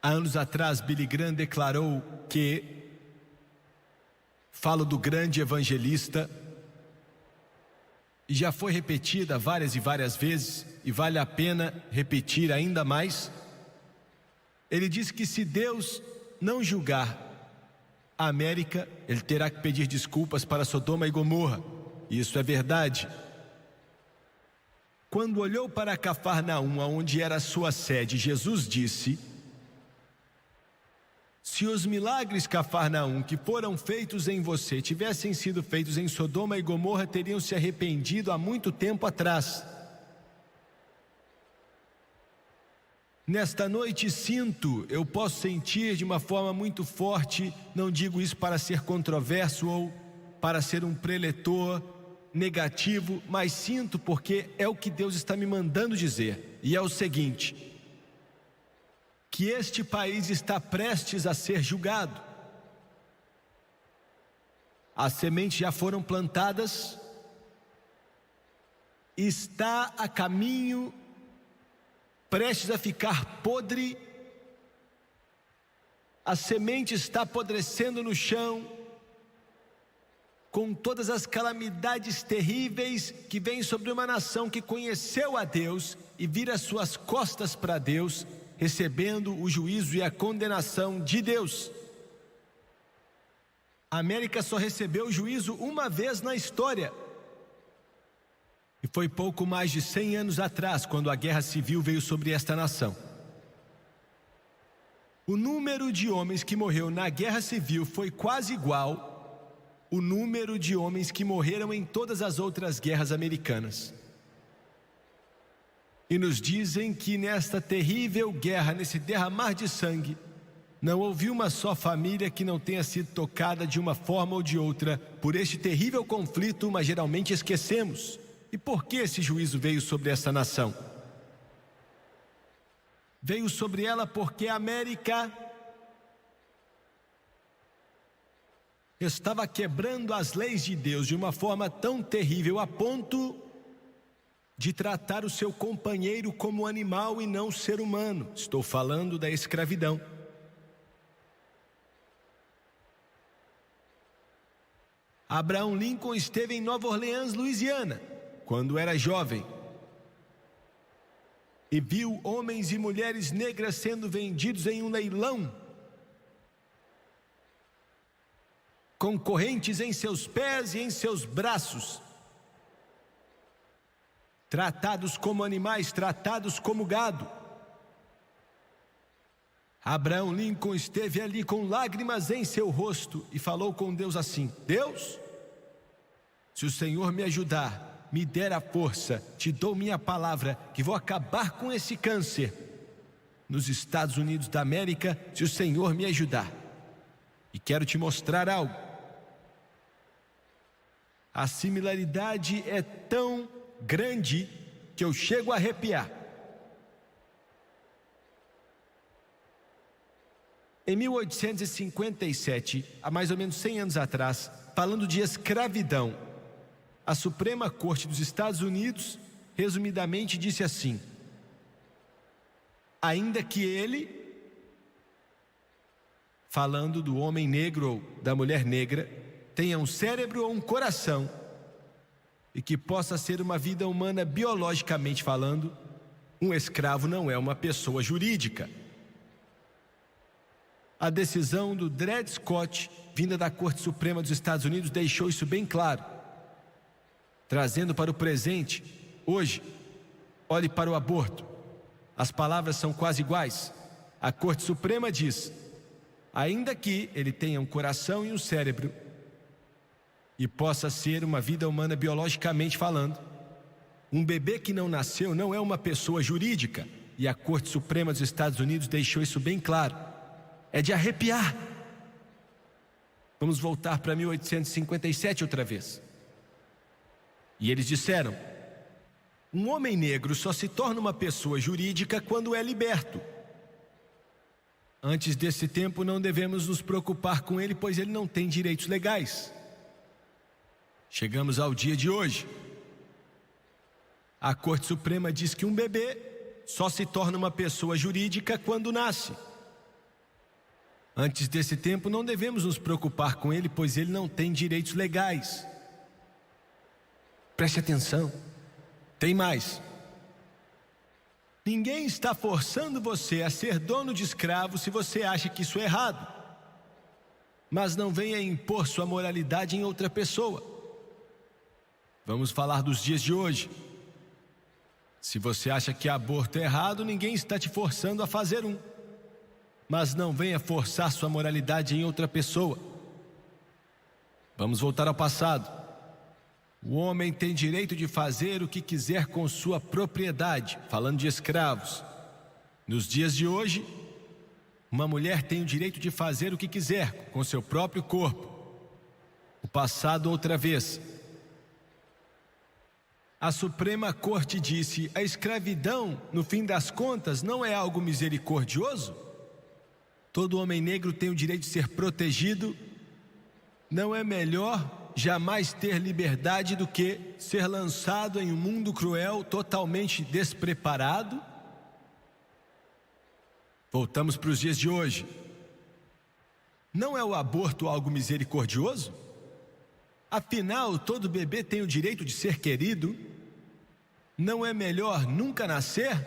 Há anos atrás, Billy Graham declarou que, falo do grande evangelista, e já foi repetida várias e várias vezes, e vale a pena repetir ainda mais. Ele diz que se Deus não julgar a América, Ele terá que pedir desculpas para Sodoma e Gomorra. E isso é verdade. Quando olhou para Cafarnaum, onde era a sua sede, Jesus disse: se os milagres, Cafarnaum, que foram feitos em você, tivessem sido feitos em Sodoma e Gomorra, teriam se arrependido há muito tempo atrás. Nesta noite eu posso sentir de uma forma muito forte, não digo isso para ser controverso ou para ser um preletor negativo, mas sinto porque é o que Deus está me mandando dizer, e é o seguinte: que este país está prestes a ser julgado. As sementes já foram plantadas, está a caminho, prestes a ficar podre, a semente está apodrecendo no chão, com todas as calamidades terríveis que vêm sobre uma nação que conheceu a Deus e vira suas costas para Deus, recebendo o juízo e a condenação de Deus. A América só recebeu o juízo uma vez na história, e foi pouco mais de 100 anos atrás, quando a guerra civil veio sobre esta nação. O número de homens que morreu na guerra civil foi quase igual ao número de homens que morreram em todas as outras guerras americanas. E nos dizem que nesta terrível guerra, nesse derramar de sangue, não houve uma só família que não tenha sido tocada de uma forma ou de outra por este terrível conflito, mas geralmente esquecemos. E por que esse juízo veio sobre essa nação? Veio sobre ela porque a América estava quebrando as leis de Deus de uma forma tão terrível, a ponto de tratar o seu companheiro como animal e não ser humano. Estou falando da escravidão. Abraham Lincoln esteve em Nova Orleans, Louisiana, quando era jovem, e viu homens e mulheres negras sendo vendidos em um leilão, com correntes em seus pés e em seus braços, tratados como animais, tratados como gado. Abraham Lincoln esteve ali com lágrimas em seu rosto e falou com Deus assim: Deus, se o Senhor me ajudar, me der a força, te dou minha palavra que vou acabar com esse câncer nos Estados Unidos da América, se o Senhor me ajudar. E quero te mostrar algo. A similaridade é tão grande que eu chego a arrepiar. Em 1857, há mais ou menos 100 anos atrás, falando de escravidão, a Suprema Corte dos Estados Unidos, resumidamente, disse assim: ainda que ele, falando do homem negro ou da mulher negra, tenha um cérebro ou um coração, e que possa ser uma vida humana biologicamente falando, um escravo não é uma pessoa jurídica. A decisão do Dred Scott, vinda da Corte Suprema dos Estados Unidos, deixou isso bem claro. Trazendo para o presente, hoje, olhe para o aborto. As palavras são quase iguais. A Corte Suprema diz: ainda que ele tenha um coração e um cérebro, e possa ser uma vida humana biologicamente falando, um bebê que não nasceu não é uma pessoa jurídica. E a Corte Suprema dos Estados Unidos deixou isso bem claro. É de arrepiar. Vamos voltar para 1857 outra vez. E eles disseram: um homem negro só se torna uma pessoa jurídica quando é liberto. Antes desse tempo não devemos nos preocupar com ele, pois ele não tem direitos legais. Chegamos ao dia de hoje. A Corte Suprema diz que um bebê só se torna uma pessoa jurídica quando nasce. Antes desse tempo, não devemos nos preocupar com ele, pois ele não tem direitos legais. Preste atenção. Tem mais. Ninguém está forçando você a ser dono de escravo se você acha que isso é errado. Mas não venha impor sua moralidade em outra pessoa. Vamos falar dos dias de hoje. Se você acha que aborto é errado, ninguém está te forçando a fazer um. Mas não venha forçar sua moralidade em outra pessoa. Vamos voltar ao passado. O homem tem direito de fazer o que quiser com sua propriedade, falando de escravos. Nos dias de hoje, uma mulher tem o direito de fazer o que quiser com seu próprio corpo. O passado outra vez. A Suprema Corte disse: a escravidão, no fim das contas, não é algo misericordioso? Todo homem negro tem o direito de ser protegido. Não é melhor jamais ter liberdade do que ser lançado em um mundo cruel, totalmente despreparado? Voltamos para os dias de hoje. Não é o aborto algo misericordioso? Afinal, todo bebê tem o direito de ser querido. Não é melhor nunca nascer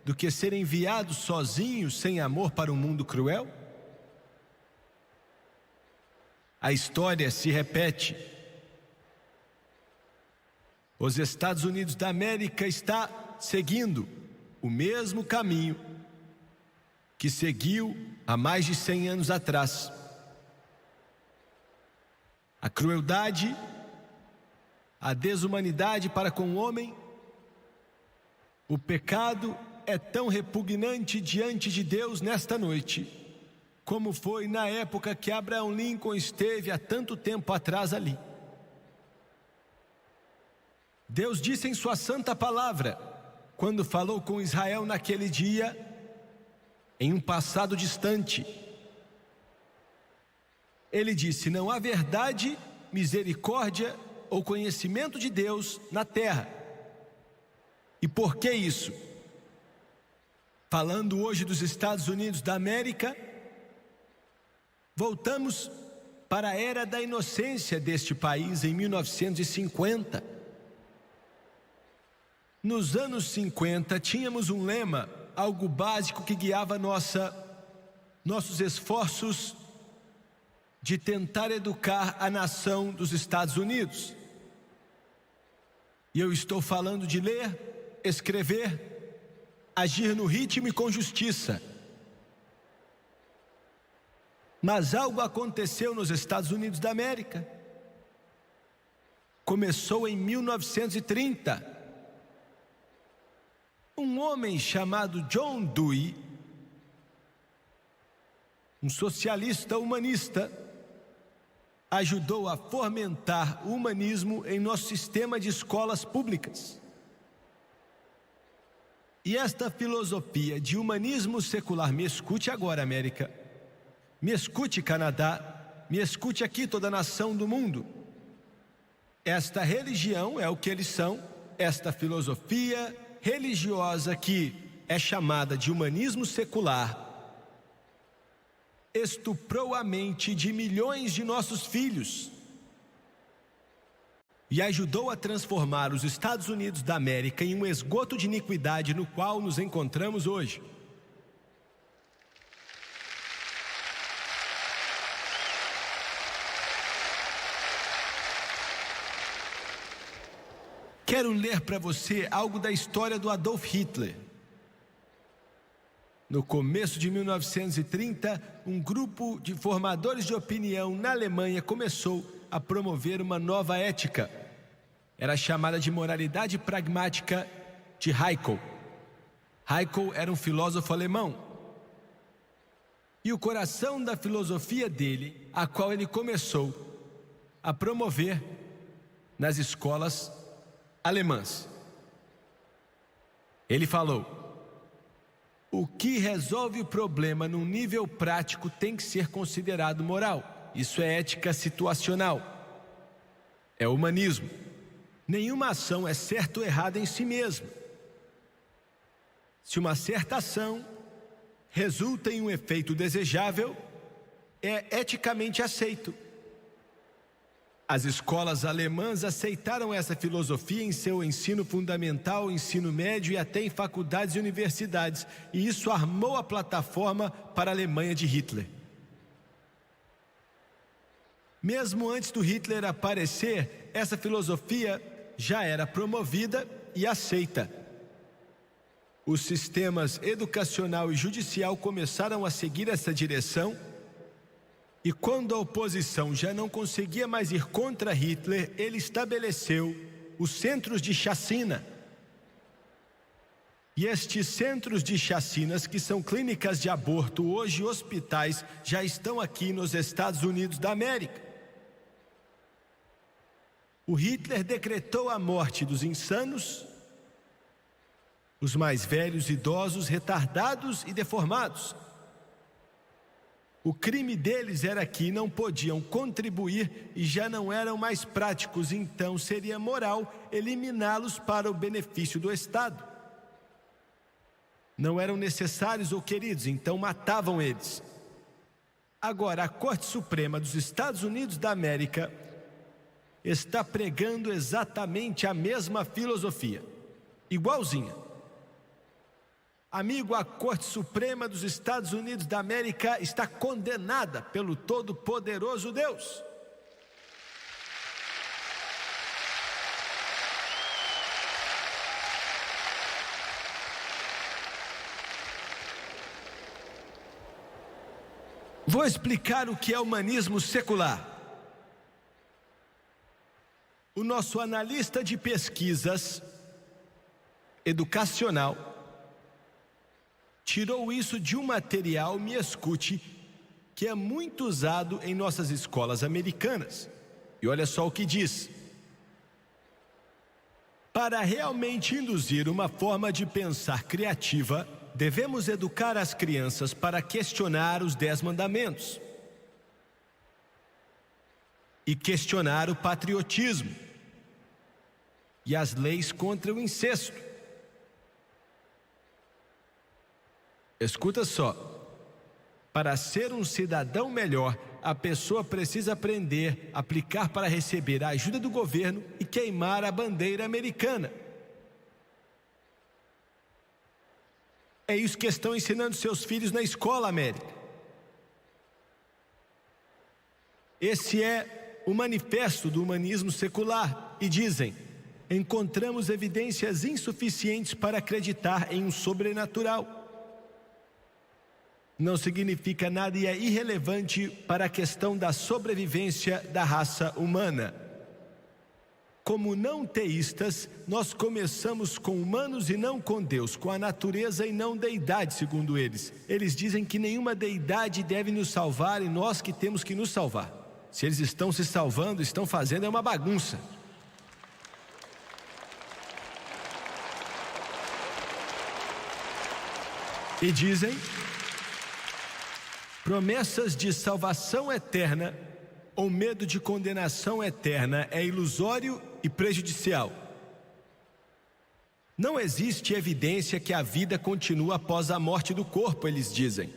do que ser enviado sozinho, sem amor, para um mundo cruel? A história se repete. Os Estados Unidos da América está seguindo o mesmo caminho que seguiu há mais de 100 anos atrás. A crueldade, a desumanidade para com o homem, o pecado é tão repugnante diante de Deus nesta noite, como foi na época que Abraham Lincoln esteve há tanto tempo atrás ali. Deus disse em sua santa palavra, quando falou com Israel naquele dia, em um passado distante, Ele disse: não há verdade, misericórdia ou conhecimento de Deus na terra. E por que isso? Falando hoje dos Estados Unidos da América, voltamos para a era da inocência deste país em 1950. Nos anos 50 tínhamos um lema, algo básico que guiava nossos esforços de tentar educar a nação dos Estados Unidos. E eu estou falando de ler, escrever, agir no ritmo e com justiça. Mas algo aconteceu nos Estados Unidos da América. Começou em 1930. Um homem chamado John Dewey, um socialista humanista, ajudou a fomentar o humanismo em nosso sistema de escolas públicas. E esta filosofia de humanismo secular, me escute agora, América, me escute, Canadá, me escute aqui, toda a nação do mundo. Esta religião é o que eles são, esta filosofia religiosa que é chamada de humanismo secular, estuprou a mente de milhões de nossos filhos e ajudou a transformar os Estados Unidos da América em um esgoto de iniquidade no qual nos encontramos hoje. Quero ler para você algo da história do Adolf Hitler. No começo de 1930, um grupo de formadores de opinião na Alemanha começou a promover uma nova ética. Era chamada de moralidade pragmática de Haeckel. Haeckel era um filósofo alemão. E o coração da filosofia dele, a qual ele começou a promover nas escolas alemãs. Ele falou: o que resolve o problema num nível prático tem que ser considerado moral. Isso é ética situacional. É humanismo. Nenhuma ação é certa ou errada em si mesma. Se uma certa ação resulta em um efeito desejável, é eticamente aceito. As escolas alemãs aceitaram essa filosofia em seu ensino fundamental, ensino médio e até em faculdades e universidades, e isso armou a plataforma para a Alemanha de Hitler. Mesmo antes do Hitler aparecer, essa filosofia já era promovida e aceita. Os sistemas educacional e judicial começaram a seguir essa direção, e quando a oposição já não conseguia mais ir contra Hitler, ele estabeleceu os centros de chacina. E estes centros de chacinas, que são clínicas de aborto, hoje hospitais, já estão aqui nos Estados Unidos da América. O Hitler decretou a morte dos insanos, os mais velhos, idosos, retardados e deformados. O crime deles era que não podiam contribuir e já não eram mais práticos, então seria moral eliminá-los para o benefício do Estado. Não eram necessários ou queridos, então matavam eles. Agora, a Corte Suprema dos Estados Unidos da América está pregando exatamente a mesma filosofia, igualzinha. Amigo, a Corte Suprema dos Estados Unidos da América está condenada pelo Todo-Poderoso Deus. Vou explicar o que é humanismo secular. O nosso analista de pesquisas educacional tirou isso de um material, me escute, que é muito usado em nossas escolas americanas. E olha só o que diz: para realmente induzir uma forma de pensar criativa, devemos educar as crianças para questionar os 10 mandamentos e questionar o patriotismo e as leis contra o incesto. Escuta só, para ser um cidadão melhor, a pessoa precisa aprender, aplicar para receber a ajuda do governo e queimar a bandeira americana. É isso que estão ensinando seus filhos na escola, América. Esse é o manifesto do humanismo secular e dizem: encontramos evidências insuficientes para acreditar em um sobrenatural. Não significa nada e é irrelevante para a questão da sobrevivência da raça humana. Como não teístas, nós começamos com humanos e não com Deus, com a natureza e não deidade, segundo eles. Eles dizem que nenhuma deidade deve nos salvar e nós que temos que nos salvar. Se eles estão se salvando, estão fazendo, é uma bagunça. E dizem: promessas de salvação eterna ou medo de condenação eterna é ilusório e prejudicial. Não existe evidência que a vida continua após a morte do corpo, eles dizem.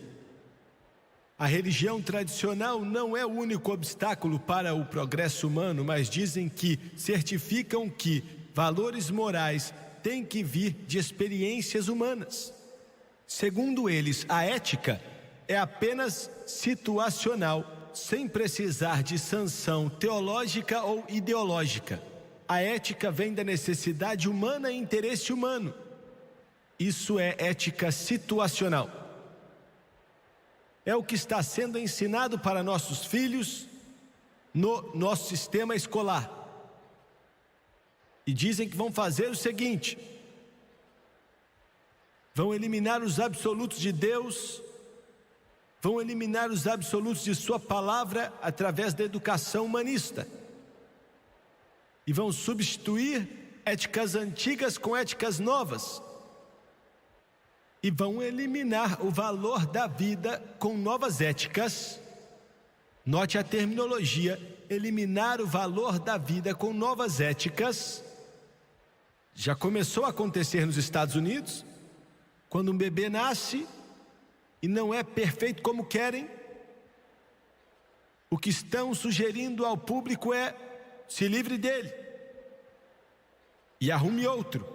A religião tradicional não é o único obstáculo para o progresso humano, mas dizem que certificam que valores morais têm que vir de experiências humanas. Segundo eles, a ética é apenas situacional, sem precisar de sanção teológica ou ideológica. A ética vem da necessidade humana e interesse humano. Isso é ética situacional. É o que está sendo ensinado para nossos filhos no nosso sistema escolar. E dizem que vão fazer o seguinte: vão eliminar os absolutos de Deus, vão eliminar os absolutos de sua palavra através da educação humanista. E vão substituir éticas antigas com éticas novas. E vão eliminar o valor da vida com novas éticas. Note a terminologia: eliminar o valor da vida com novas éticas. Já começou a acontecer nos Estados Unidos, quando um bebê nasce e não é perfeito como querem, O que estão sugerindo ao público é: se livre dele e arrume outro.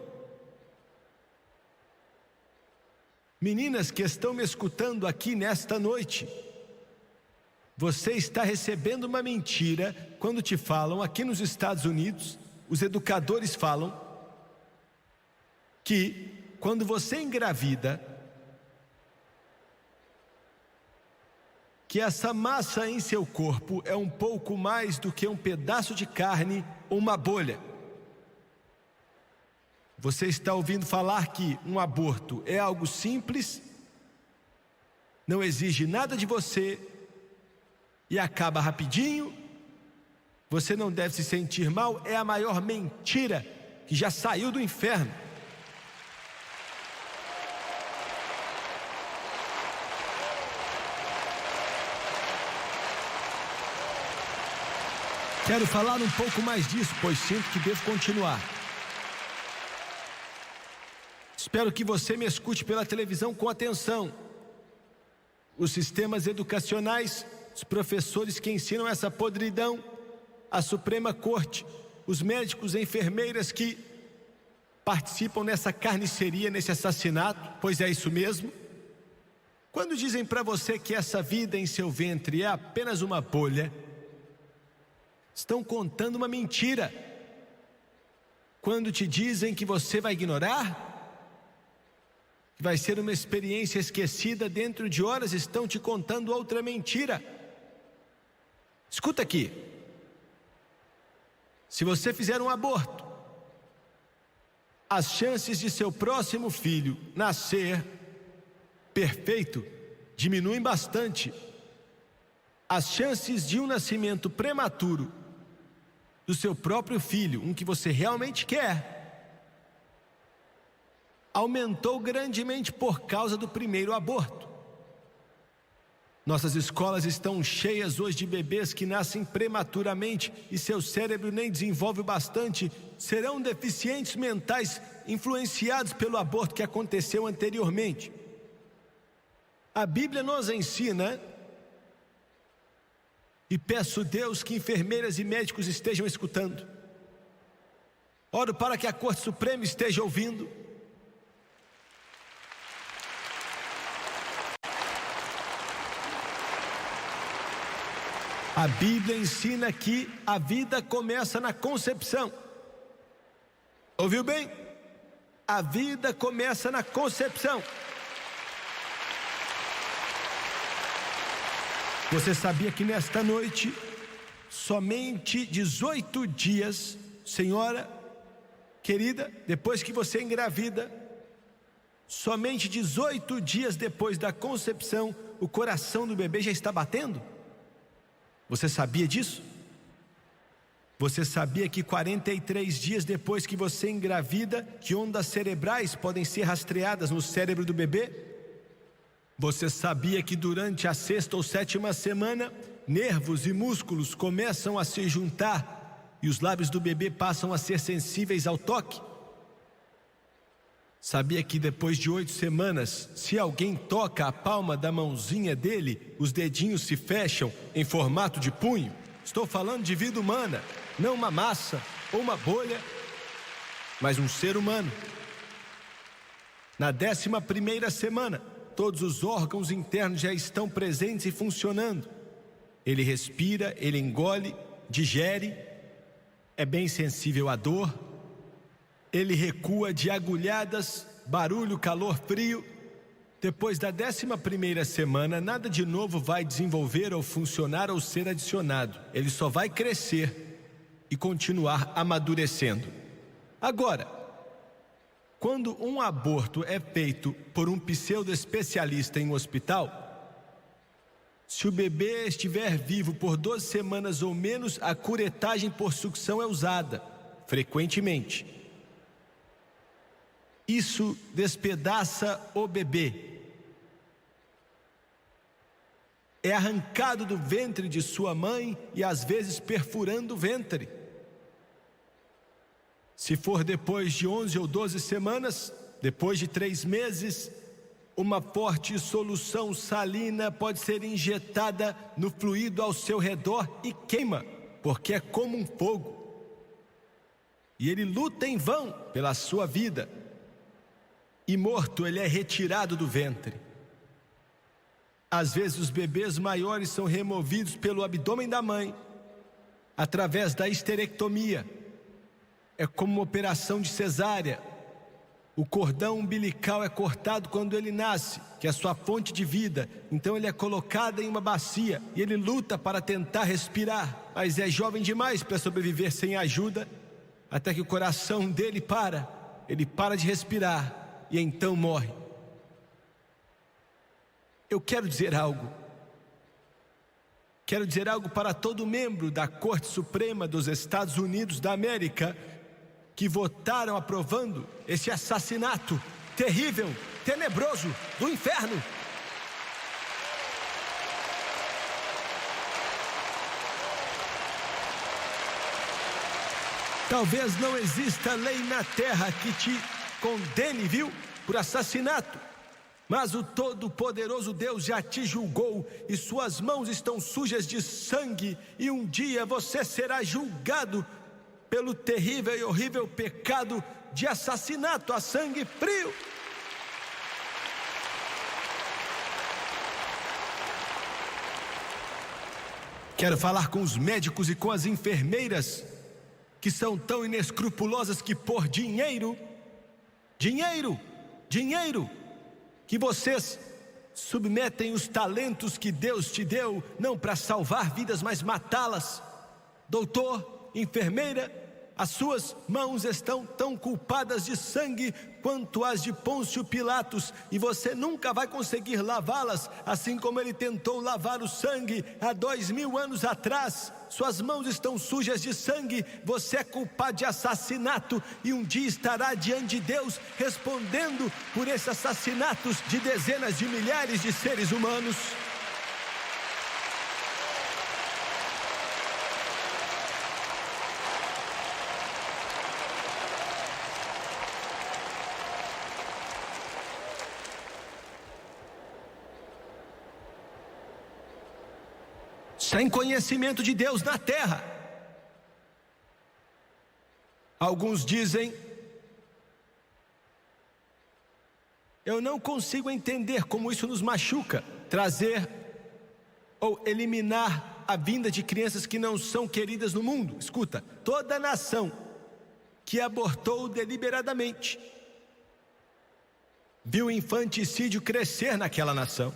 Meninas que estão me escutando aqui nesta noite, você está recebendo uma mentira quando te falam aqui nos Estados Unidos, os educadores falam que quando você engravida, que essa massa em seu corpo é um pouco mais do que um pedaço de carne ou uma bolha. Você está ouvindo falar que um aborto é algo simples, não exige nada de você e acaba rapidinho, você não deve se sentir mal. É a maior mentira que já saiu do inferno. Quero falar um pouco mais disso, pois sinto que devo continuar. Espero que você me escute pela televisão com atenção. Os sistemas educacionais, os professores que ensinam essa podridão, a Suprema Corte, os médicos e enfermeiras que participam nessa carniceria, nesse assassinato, pois é isso mesmo. Quando dizem para você que essa vida em seu ventre é apenas uma bolha, estão contando uma mentira. Quando te dizem que você vai ignorar, que vai ser uma experiência esquecida dentro de horas, estão te contando outra mentira. Escuta aqui. Se você fizer um aborto, as chances de seu próximo filho nascer perfeito diminuem bastante. As chances de um nascimento prematuro do seu próprio filho, um que você realmente quer, aumentou grandemente por causa do primeiro aborto. Nossas escolas estão cheias hoje de bebês que nascem prematuramente e seu cérebro nem desenvolve bastante, serão deficientes mentais influenciados pelo aborto que aconteceu anteriormente. A Bíblia nos ensina, e peço a Deus que enfermeiras e médicos estejam escutando. Oro para que a Corte Suprema esteja ouvindo. A Bíblia ensina que a vida começa na concepção. Ouviu bem? A vida começa na concepção. Você sabia que nesta noite, somente 18 dias, senhora querida, depois que você engravida, somente 18 dias depois da concepção, o coração do bebê já está batendo? Você sabia disso? Você sabia que 43 dias depois que você engravida, que ondas cerebrais podem ser rastreadas no cérebro do bebê? Você sabia que durante a 6ª ou 7ª semana, nervos e músculos começam a se juntar e os lábios do bebê passam a ser sensíveis ao toque? Sabia que depois de 8 semanas, se alguém toca a palma da mãozinha dele, os dedinhos se fecham em formato de punho? Estou falando de vida humana, não uma massa ou uma bolha, mas um ser humano. Na 11ª semana, todos os órgãos internos já estão presentes e funcionando. Ele respira, ele engole, digere, é bem sensível à dor. Ele recua de agulhadas, barulho, calor, frio. Depois da 11ª semana, nada de novo vai desenvolver ou funcionar ou ser adicionado. Ele só vai crescer e continuar amadurecendo. Agora, quando um aborto é feito por um pseudo-especialista em um hospital, se o bebê estiver vivo por 12 semanas ou menos, a curetagem por sucção é usada, frequentemente. Isso despedaça o bebê. É arrancado do ventre de sua mãe e às vezes perfurando o ventre. Se for depois de 11 ou 12 semanas, depois de 3 meses, uma forte solução salina pode ser injetada no fluido ao seu redor e queima, porque é como um fogo. E ele luta em vão pela sua vida. E morto ele é retirado do ventre. Às vezes os bebês maiores são removidos pelo abdômen da mãe, através da histerectomia. É como uma operação de cesárea. O cordão umbilical é cortado quando ele nasce, que é a sua fonte de vida. Então ele é colocado em uma bacia e ele luta para tentar respirar, mas é jovem demais para sobreviver sem ajuda, até que o coração dele ele para de respirar e então morre. Eu quero dizer algo para todo membro da Corte Suprema dos Estados Unidos da América que votaram aprovando esse assassinato terrível, tenebroso, do inferno. Talvez não exista lei na terra que te condene, viu, por assassinato. Mas o Todo-Poderoso Deus já te julgou e suas mãos estão sujas de sangue. E um dia você será julgado pelo terrível e horrível pecado de assassinato a sangue frio. Quero falar com os médicos e com as enfermeiras que são tão inescrupulosas que por dinheiro, que vocês submetem os talentos que Deus te deu, não para salvar vidas, mas matá-las. Doutor, enfermeira, as suas mãos estão tão culpadas de sangue quanto as de Pôncio Pilatos, e você nunca vai conseguir lavá-las, assim como ele tentou lavar o sangue há 2000 anos atrás. Suas mãos estão sujas de sangue, você é culpado de assassinato e um dia estará diante de Deus respondendo por esses assassinatos de dezenas de milhares de seres humanos. Sem conhecimento de Deus na terra. Alguns dizem: eu não consigo entender como isso nos machuca, trazer ou eliminar a vinda de crianças que não são queridas no mundo. Escuta, toda nação que abortou deliberadamente viu o infanticídio crescer naquela nação.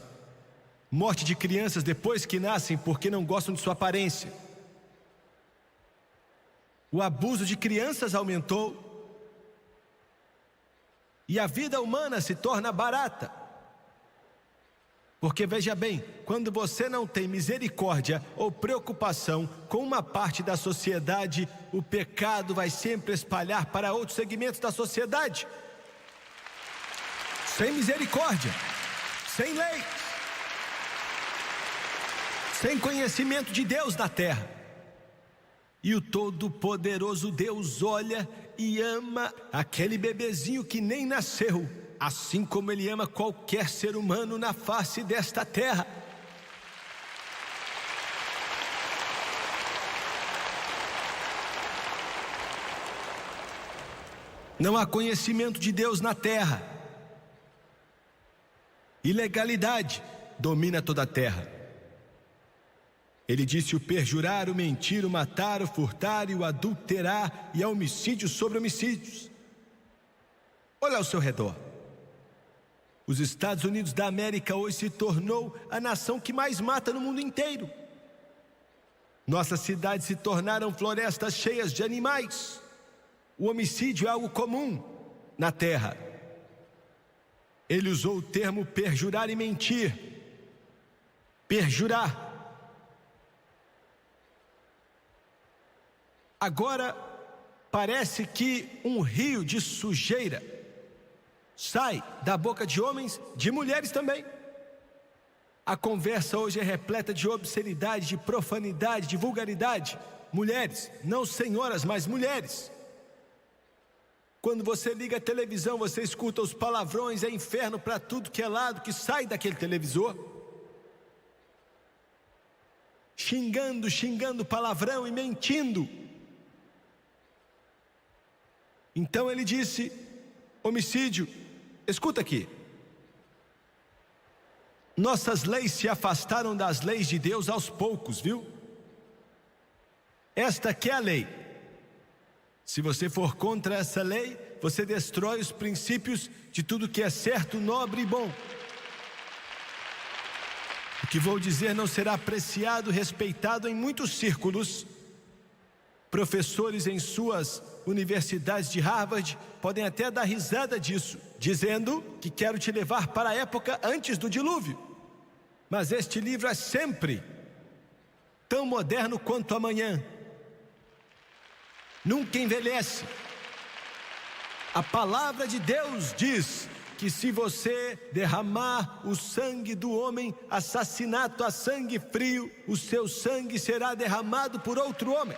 Morte de crianças depois que nascem porque não gostam de sua aparência. O abuso de crianças aumentou. E a vida humana se torna barata. Porque veja bem, quando você não tem misericórdia ou preocupação com uma parte da sociedade, o pecado vai sempre espalhar para outros segmentos da sociedade. Sem misericórdia, sem lei, sem conhecimento de Deus na terra. E o Todo-Poderoso Deus olha e ama aquele bebezinho que nem nasceu, assim como Ele ama qualquer ser humano na face desta terra. Não há conhecimento de Deus na terra. Ilegalidade domina toda a terra. Ele disse: o perjurar, o mentir, o matar, o furtar e o adulterar, e há homicídios sobre homicídios. Olha ao seu redor. Os Estados Unidos da América hoje se tornou a nação que mais mata no mundo inteiro. Nossas cidades se tornaram florestas cheias de animais. O homicídio é algo comum na terra. Ele usou o termo perjurar e mentir. Perjurar. Agora, parece que um rio de sujeira sai da boca de homens, de mulheres também. A conversa hoje é repleta de obscenidade, de profanidade, de vulgaridade. Mulheres, não senhoras, mas mulheres. Quando você liga a televisão, você escuta os palavrões, é inferno para tudo que é lado que sai daquele televisor. Xingando palavrão e mentindo. Então ele disse: homicídio. Escuta aqui. Nossas leis se afastaram das leis de Deus aos poucos, viu? Esta aqui é a lei. Se você for contra essa lei, você destrói os princípios de tudo que é certo, nobre e bom. O que vou dizer não será apreciado, respeitado em muitos círculos. Professores em suas universidades de Harvard podem até dar risada disso, dizendo que quero te levar para a época antes do dilúvio. Mas este livro é sempre tão moderno quanto amanhã. Nunca envelhece. A palavra de Deus diz que se você derramar o sangue do homem, assassinato a sangue frio, o seu sangue será derramado por outro homem.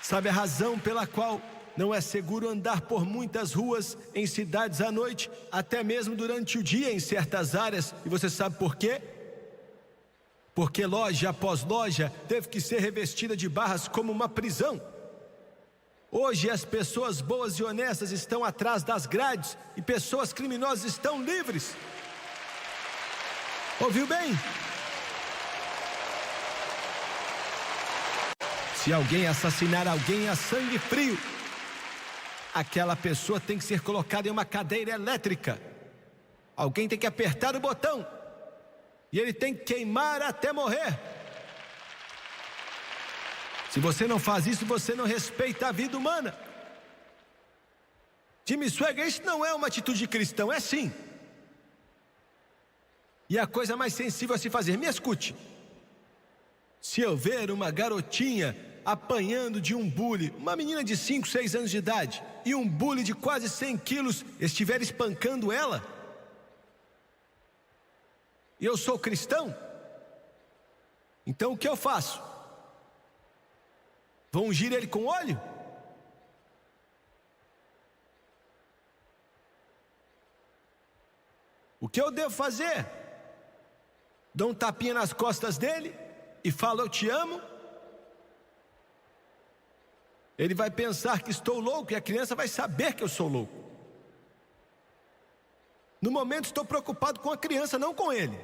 Sabe a razão pela qual não é seguro andar por muitas ruas em cidades à noite, até mesmo durante o dia em certas áreas? E você sabe por quê? Porque loja após loja teve que ser revestida de barras como uma prisão. Hoje as pessoas boas e honestas estão atrás das grades e pessoas criminosas estão livres. Ouviu bem? Se alguém assassinar alguém a sangue frio, aquela pessoa tem que ser colocada em uma cadeira elétrica. Alguém tem que apertar o botão e ele tem que queimar até morrer. Se você não faz isso, você não respeita a vida humana. Jimmy Swaggart, isso não é uma atitude de cristão, é sim. E a coisa mais sensível a se fazer, me escute. Se eu ver uma garotinha apanhando de um bully, uma menina de 5, 6 anos de idade, e um bully de quase 100 quilos estiver espancando ela, e eu sou cristão, então o que eu faço? Vou ungir ele com óleo? O que eu devo fazer? Dou um tapinha nas costas dele e falo: eu te amo? Ele vai pensar que estou louco e a criança vai saber que eu sou louco. No momento estou preocupado com a criança, não com ele.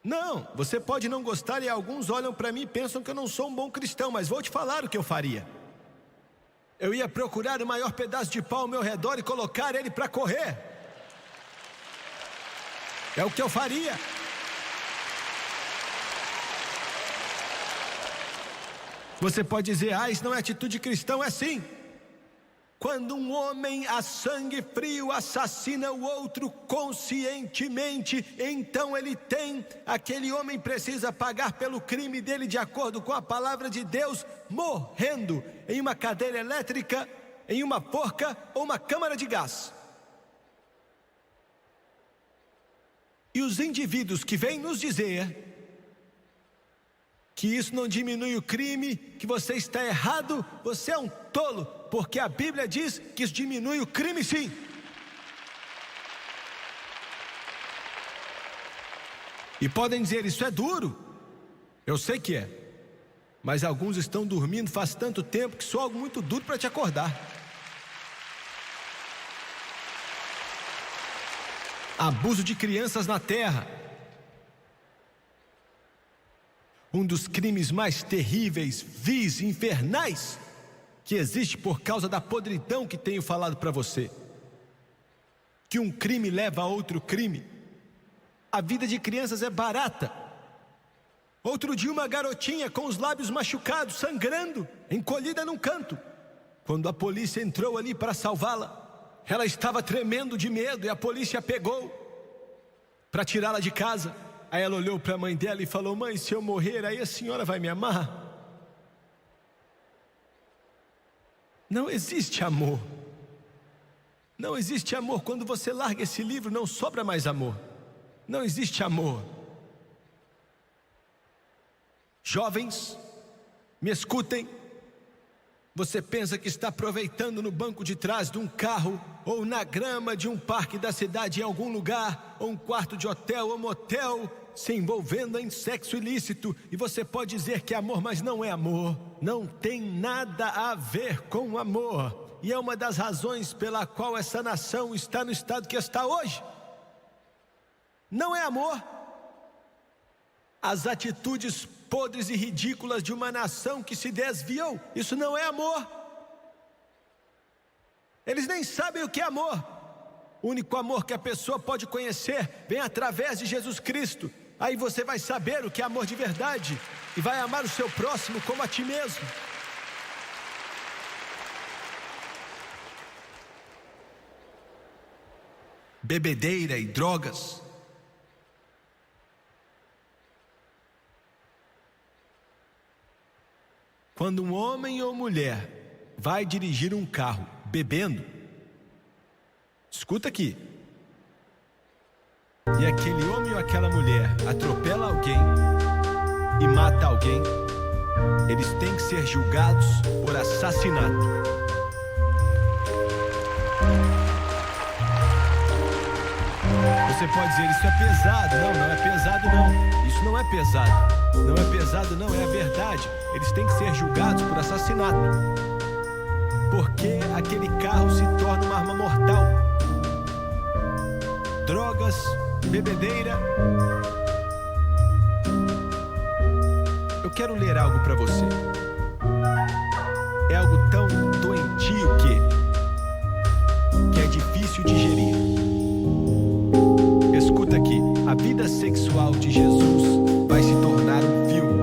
Não, você pode não gostar e alguns olham para mim e pensam que eu não sou um bom cristão, mas vou te falar o que eu faria. Eu ia procurar o maior pedaço de pau ao meu redor e colocar ele para correr. É o que eu faria. Você pode dizer: ah, isso não é atitude de cristão. É sim. Quando um homem a sangue frio assassina o outro conscientemente, então aquele homem precisa pagar pelo crime dele de acordo com a palavra de Deus, morrendo em uma cadeira elétrica, em uma forca ou uma câmara de gás. E os indivíduos que vêm nos dizer que isso não diminui o crime, que você está errado, você é um tolo, porque a Bíblia diz que isso diminui o crime sim. E podem dizer: isso é duro. Eu sei que é, mas alguns estão dormindo faz tanto tempo que sou algo muito duro para te acordar. Abuso de crianças na terra. Um dos crimes mais terríveis, vis, infernais que existe por causa da podridão que tenho falado para você. Que um crime leva a outro crime. A vida de crianças é barata. Outro dia uma garotinha com os lábios machucados, sangrando, encolhida num canto. Quando a polícia entrou ali para salvá-la, ela estava tremendo de medo e a polícia pegou para tirá-la de casa. Aí ela olhou para a mãe dela e falou: mãe, se eu morrer, aí a senhora vai me amar? Não existe amor. Não existe amor. Quando você larga esse livro, não sobra mais amor. Não existe amor. Jovens, me escutem. Você pensa que está aproveitando no banco de trás de um carro, ou na grama de um parque da cidade em algum lugar, ou um quarto de hotel ou motel, se envolvendo em sexo ilícito, e você pode dizer que é amor, mas não é amor. Não tem nada a ver com amor. E é uma das razões pela qual essa nação está no estado que está hoje. Não é amor. As atitudes podres e ridículas de uma nação que se desviou, isso não é amor. Eles nem sabem o que é amor. O único amor que a pessoa pode conhecer vem através de Jesus Cristo. Aí você vai saber o que é amor de verdade e vai amar o seu próximo como a ti mesmo. Bebedeira e drogas. Quando um homem ou mulher vai dirigir um carro bebendo, escuta aqui, e aquele homem ou aquela mulher atropela alguém e mata alguém, eles têm que ser julgados por assassinato. Você pode dizer, isso é pesado. Não, não é pesado não. Isso não é pesado. Não é pesado não, é a verdade. Eles têm que ser julgados por assassinato. Porque aquele carro se torna uma arma mortal. Drogas, bebedeira. Eu quero ler algo para você. É algo tão doentio que é difícil digerir. Escuta aqui, a vida sexual de Jesus vai se tornar um filme.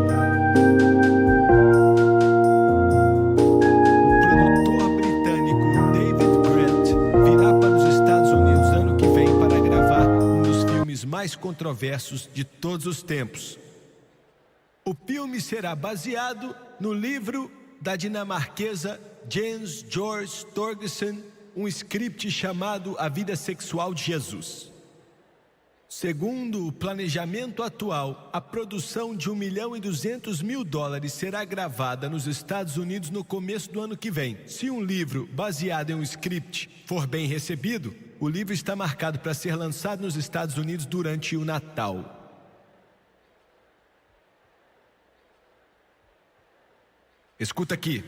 O produtor britânico David Grant virá para os Estados Unidos ano que vem para gravar um dos filmes mais controversos de todos os tempos. O filme será baseado no livro da dinamarquesa Jens George Thorgersen, um script chamado A Vida Sexual de Jesus. Segundo o planejamento atual, a produção de $1.200.000 será gravada nos Estados Unidos no começo do ano que vem. Se um livro baseado em um script for bem recebido, o livro está marcado para ser lançado nos Estados Unidos durante o Natal. Escuta aqui.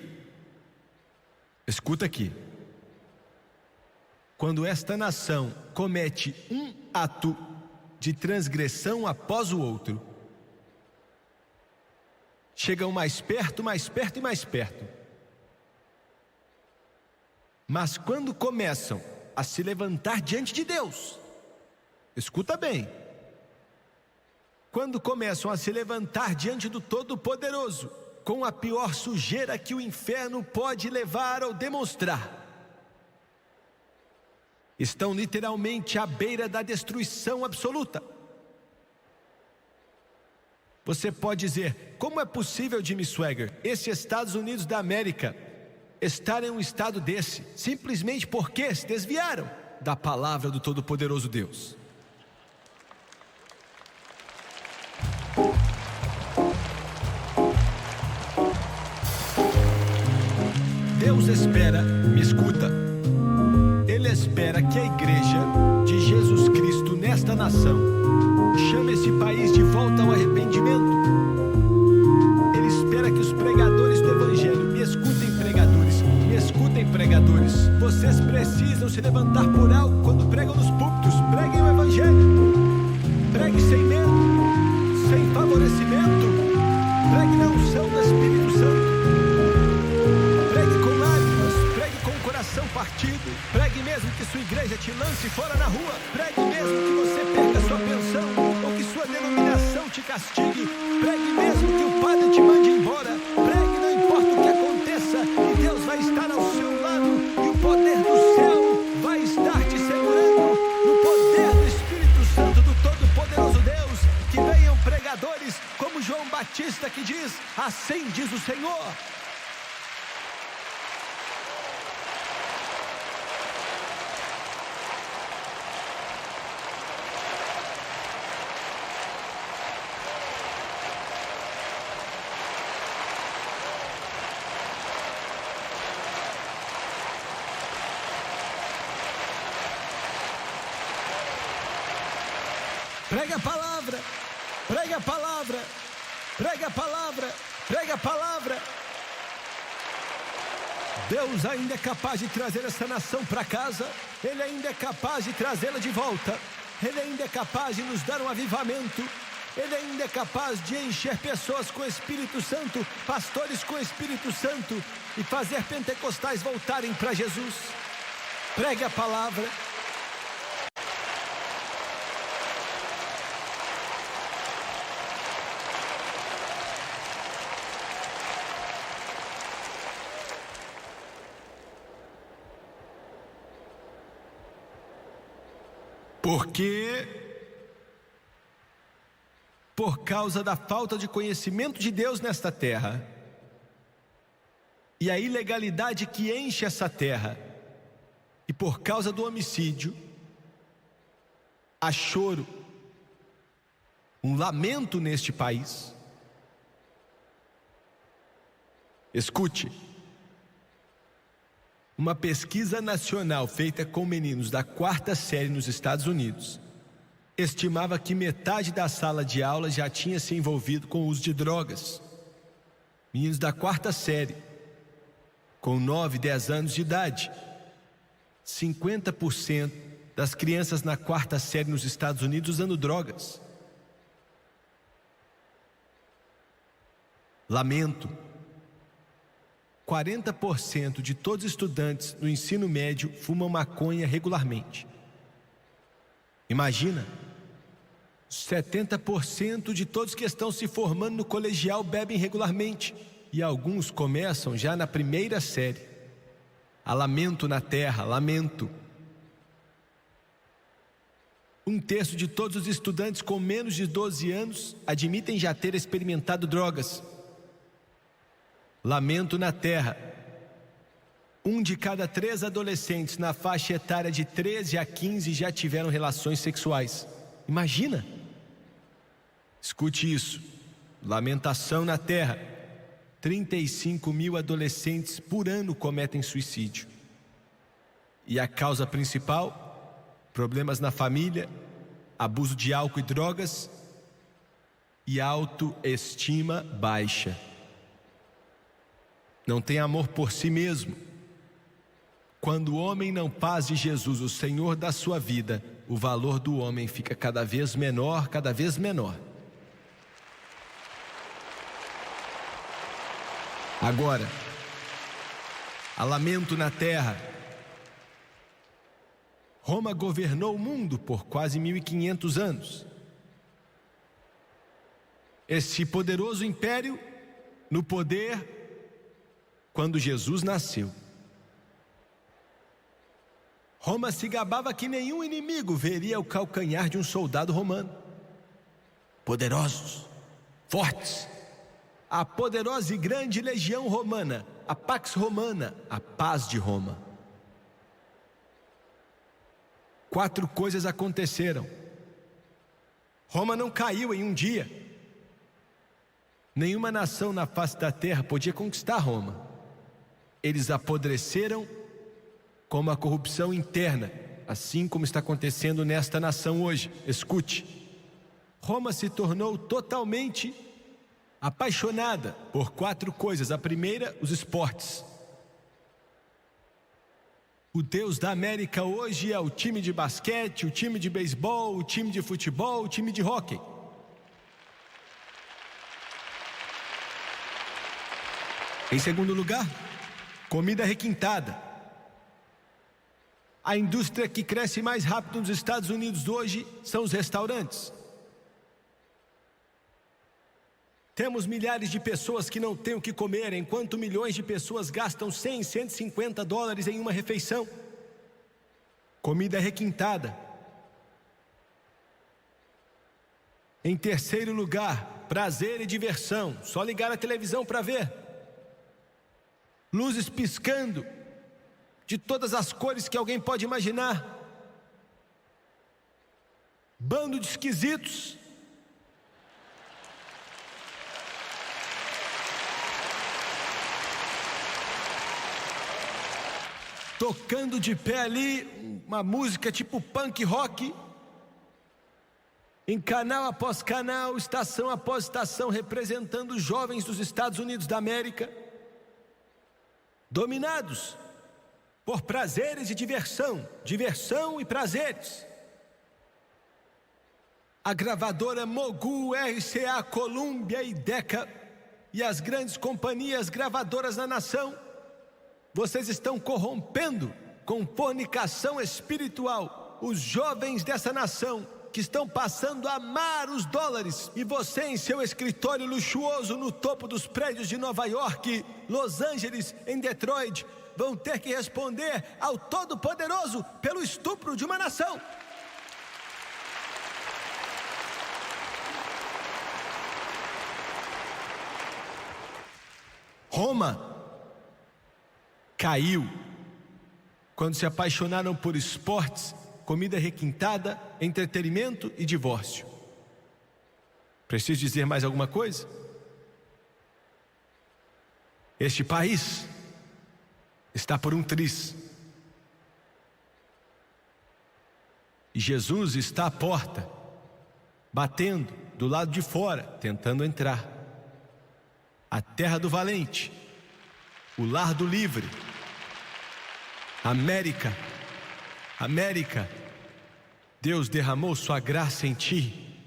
Escuta aqui. Quando esta nação comete um ato de transgressão após o outro, chegam mais perto, mais perto e mais perto. Mas quando começam a se levantar diante de Deus, escuta bem, quando começam a se levantar diante do Todo-Poderoso, com a pior sujeira que o inferno pode levar ou demonstrar, estão literalmente à beira da destruição absoluta. Você pode dizer, como é possível, Jimmy Swaggart, esse Estados Unidos da América estar em um estado desse, simplesmente porque se desviaram da palavra do Todo-Poderoso Deus? Deus espera, me escuta, Ele espera que a igreja de Jesus Cristo nesta nação chame esse país de volta ao arrependimento. Ele espera que os pregadores do Evangelho, me escutem pregadores, vocês precisam se levantar por algo quando pregam nos púlpitos. Preguem o Evangelho, pregue sem medo, sem favorecimento, pregue na unção do Espírito Santo, pregue com lágrimas, pregue com o coração partido, pregue mesmo que sua igreja te lance fora na rua, pregue mesmo que você perca sua pensão, ou que sua denominação te castigue, pregue mesmo que o padre te mande embora, pregue, não importa o que aconteça, e Deus vai estar ao seu lado, e o poder do céu vai estar te segurando, no poder do Espírito Santo do Todo-Poderoso Deus. Que venham pregadores como João Batista, que diz, assim diz o Senhor. Prega a palavra, prega a palavra, prega a palavra, prega a palavra. Deus ainda é capaz de trazer essa nação para casa. Ele ainda é capaz de trazê-la de volta. Ele ainda é capaz de nos dar um avivamento. Ele ainda é capaz de encher pessoas com o Espírito Santo, pastores com o Espírito Santo, e fazer pentecostais voltarem para Jesus. Pregue a palavra. Porque, por causa da falta de conhecimento de Deus nesta terra, e a ilegalidade que enche essa terra, e por causa do homicídio, há choro, um lamento neste país. Escute. Uma pesquisa nacional feita com meninos da 4ª série nos Estados Unidos estimava que metade da sala de aula já tinha se envolvido com o uso de drogas. Meninos da 4ª série, com 9, 10 anos de idade. 50% das crianças na 4ª série nos Estados Unidos usando drogas. Lamento. 40% de todos os estudantes no ensino médio fumam maconha regularmente. Imagina, 70% de todos que estão se formando no colegial bebem regularmente, e alguns começam já na 1ª série. Há lamento na terra, lamento. 1/3 de todos os estudantes com menos de 12 anos admitem já ter experimentado drogas. Lamento na terra. 1 de cada 3 adolescentes na faixa etária de 13 a 15 já tiveram relações sexuais. Imagina. Escute isso. Lamentação na terra. 35 mil adolescentes por ano cometem suicídio. E a causa principal? Problemas na família, abuso de álcool e drogas e autoestima baixa. Não tem amor por si mesmo. Quando o homem não faz de Jesus o Senhor da sua vida, o valor do homem fica cada vez menor, cada vez menor. Agora, há lamento na terra. Roma governou o mundo por quase 1500 anos. Esse poderoso império, no poder, quando Jesus nasceu. Roma se gabava que nenhum inimigo veria o calcanhar de um soldado romano. Poderosos, fortes. A poderosa e grande legião romana, a Pax Romana, a paz de Roma. 4 coisas aconteceram. Roma não caiu em um dia. Nenhuma nação na face da terra podia conquistar Roma. Eles apodreceram como a corrupção interna, assim como está acontecendo nesta nação hoje. Escute. Roma se tornou totalmente apaixonada por 4 coisas. A primeira, os esportes. O Deus da América hoje é o time de basquete, o time de beisebol, o time de futebol, o time de hóquei. Em segundo lugar, comida requintada. A indústria que cresce mais rápido nos Estados Unidos hoje são os restaurantes. Temos milhares de pessoas que não têm o que comer, enquanto milhões de pessoas gastam 100, 150 dólares em uma refeição. Comida requintada. Em terceiro lugar, prazer e diversão. Só ligar a televisão para ver. Luzes piscando, de todas as cores que alguém pode imaginar. Bando de esquisitos. Tocando de pé ali, uma música tipo punk rock. em canal após canal, estação após estação, representando os jovens dos Estados Unidos da América, dominados por prazeres e diversão, diversão e prazeres. A gravadora Mogul, RCA, Columbia e Decca e as grandes companhias gravadoras da nação, vocês estão corrompendo com fornicação espiritual os jovens dessa nação, que estão passando a amar os dólares, e você em seu escritório luxuoso no topo dos prédios de Nova York, Los Angeles, em Detroit, vão ter que responder ao Todo-Poderoso pelo estupro de uma nação. Roma caiu quando se apaixonaram por esportes, comida requintada, entretenimento e divórcio. Preciso dizer mais alguma coisa? Este país está por um triz. E Jesus está à porta, batendo do lado de fora, tentando entrar. A terra do valente, o lar do livre. América, América, Deus derramou sua graça em ti,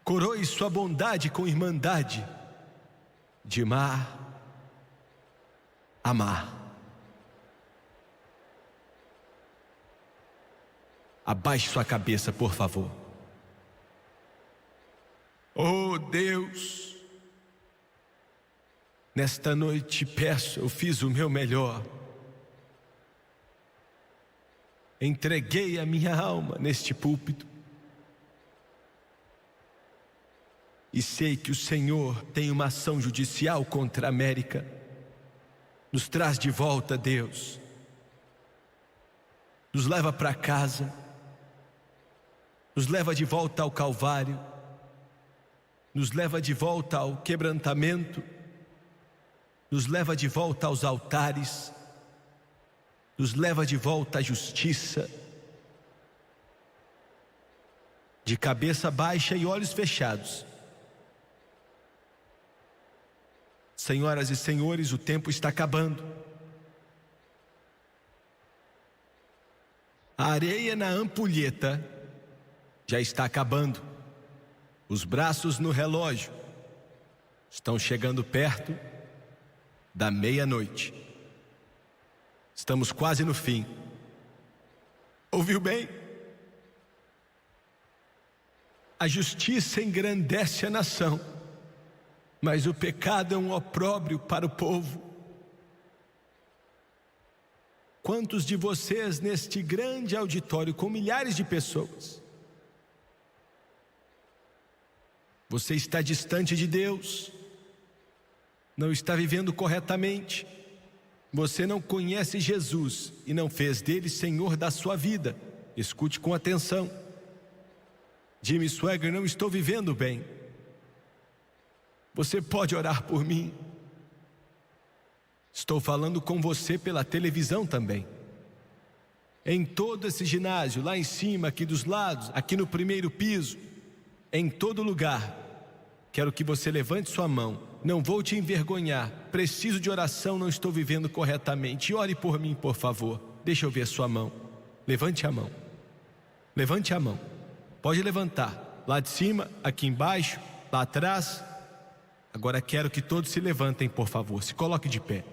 coroe sua bondade com irmandade, de mar a mar. Abaixe sua cabeça, por favor. Oh Deus, nesta noite peço, eu fiz o meu melhor. Entreguei a minha alma neste púlpito. E sei que o Senhor tem uma ação judicial contra a América. Nos traz de volta, Deus. Nos leva para casa. Nos leva de volta ao Calvário. Nos leva de volta ao quebrantamento. Nos leva de volta aos altares. Nos leva de volta à justiça. De cabeça baixa e olhos fechados. Senhoras e senhores, o tempo está acabando. A areia na ampulheta já está acabando. Os braços no relógio estão chegando perto da meia-noite. Estamos quase no fim. Ouviu bem? A justiça engrandece a nação, mas o pecado é um opróbrio para o povo. Quantos de vocês neste grande auditório com milhares de pessoas, você está distante de Deus, não está vivendo corretamente, você não conhece Jesus e não fez dele Senhor da sua vida? Escute com atenção. Jimmy Swaggart, não estou vivendo bem. Você pode orar por mim? Estou falando com você pela televisão também. Em todo esse ginásio, lá em cima, aqui dos lados, aqui no primeiro piso, em todo lugar, quero que você levante sua mão. Não vou te envergonhar. Preciso de oração, não estou vivendo corretamente. Ore por mim, por favor. Deixa eu ver sua mão. Levante a mão. Levante a mão. Pode levantar. Lá de cima, aqui embaixo, lá atrás. Agora quero que todos se levantem, por favor. Se coloque de pé.